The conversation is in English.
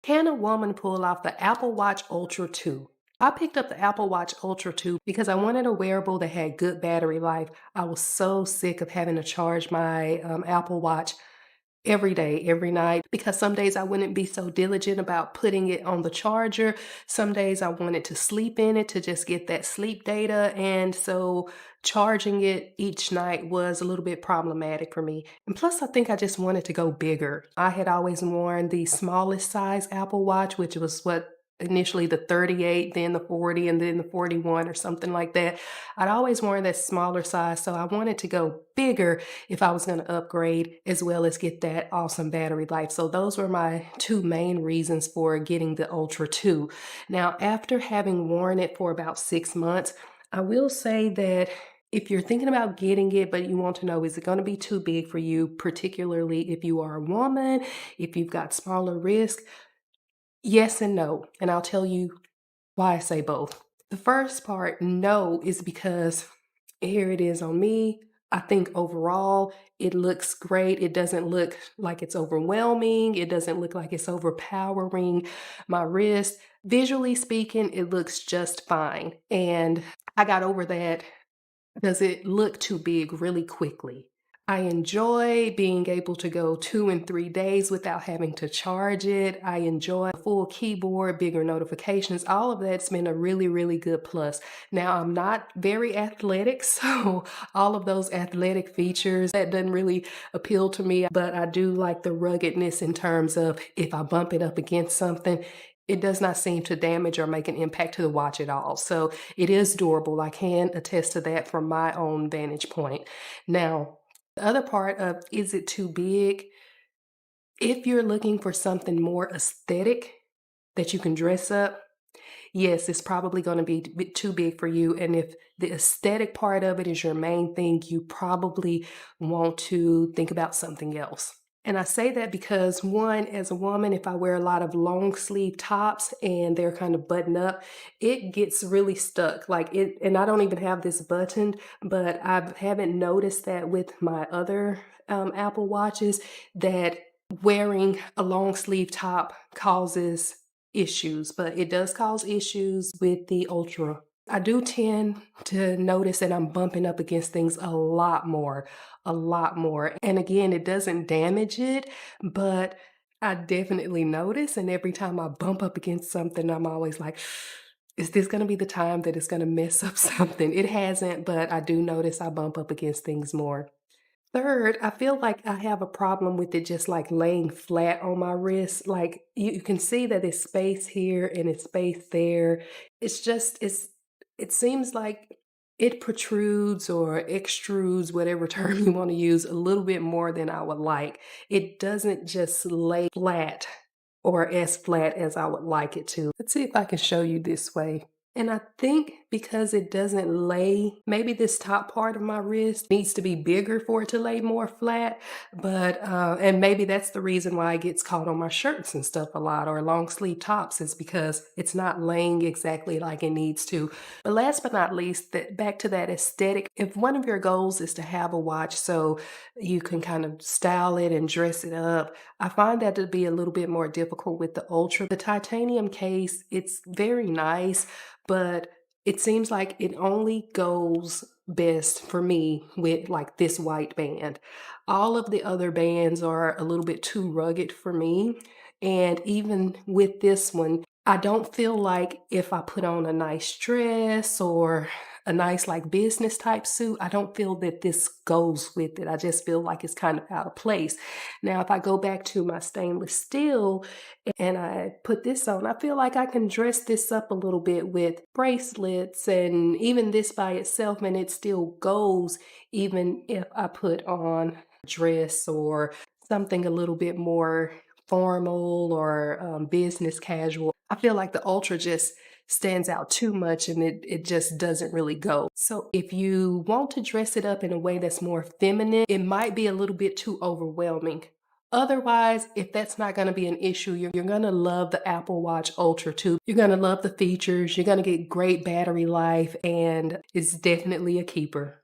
Can a woman pull off the Apple Watch Ultra 2? I picked up the Apple Watch Ultra 2 because I wanted a wearable that had good battery life. I was so sick of having to charge my Apple Watch every day, every night, because some days I wouldn't be so diligent about putting it on the charger. Some days I wanted to sleep in it to just get that sleep data. And so charging it each night was a little bit problematic for me. And plus, I think I just wanted to go bigger. I had always worn the smallest size Apple Watch, which was what initially the 38, then the 40, and then the 41 or something like that. I'd always worn that smaller size, so I wanted to go bigger if I was going to upgrade as well as get that awesome battery life. So those were my two main reasons for getting the Ultra 2. Now, after having worn it for about 6 months, I will say that if you're thinking about getting it, but you want to know, is it going to be too big for you, particularly if you are a woman, if you've got smaller wrists? Yes and no. And I'll tell you why I say both. The first part, no, is because here it is on me. I think overall it looks great. It doesn't look like it's overwhelming. It doesn't look like it's overpowering my wrist. Visually speaking, it looks just fine. And I got over that. Does it look too big really quickly? I enjoy being able to go 2 and 3 days without having to charge it. I enjoy a full keyboard, bigger notifications. All of that's been a really, really good plus. Now, I'm not very athletic, so all of those athletic features, that doesn't really appeal to me, but I do like the ruggedness in terms of if I bump it up against something, it does not seem to damage or make an impact to the watch at all. So it is durable. I can attest to that from my own vantage point. Now, the other part of is it too big? If you're looking for something more aesthetic that you can dress up, yes, it's probably going to be too big for you. And if the aesthetic part of it is your main thing, you probably want to think about something else. And I say that because one, as a woman, if I wear a lot of long sleeve tops and they're kind of buttoned up, it gets really stuck. Like it, and I don't even have this buttoned, but I haven't noticed that with my other Apple watches that wearing a long sleeve top causes issues, but it does cause issues with the Ultra. I do tend to notice that I'm bumping up against things a lot more, a lot more. And again, it doesn't damage it, but I definitely notice. And every time I bump up against something, I'm always like, is this going to be the time that it's going to mess up something? It hasn't, but I do notice I bump up against things more. Third, I feel like I have a problem with it just like laying flat on my wrist. Like you can see that it's space here and it's space there. It seems like it protrudes or extrudes, whatever term you want to use, a little bit more than I would like. It doesn't just lay flat or as flat as I would like it to. Let's see if I can show you this way. And I think because it doesn't lay, maybe this top part of my wrist needs to be bigger for it to lay more flat. But, and maybe that's the reason why it gets caught on my shirts and stuff a lot or long sleeve tops is because it's not laying exactly like it needs to. But last but not least, back to that aesthetic. If one of your goals is to have a watch so you can kind of style it and dress it up, I find that to be a little bit more difficult with the Ultra. The titanium case, it's very nice, but it seems like it only goes best for me with like this white band. All of the other bands are a little bit too rugged for me. And even with this one, I don't feel like if I put on a nice dress or a nice like business type suit, I don't feel that this goes with it. I just feel like it's kind of out of place. Now, if I go back to my stainless steel and I put this on, I feel like I can dress this up a little bit with bracelets and even this by itself, and it still goes even if I put on a dress or something a little bit more formal or business casual. I feel like the Ultra just stands out too much and it just doesn't really go. So if you want to dress it up in a way that's more feminine, it might be a little bit too overwhelming. Otherwise, if that's not going to be an issue, you're going to love the Apple Watch Ultra 2. You're going to love the features. You're going to get great battery life, and it's definitely a keeper.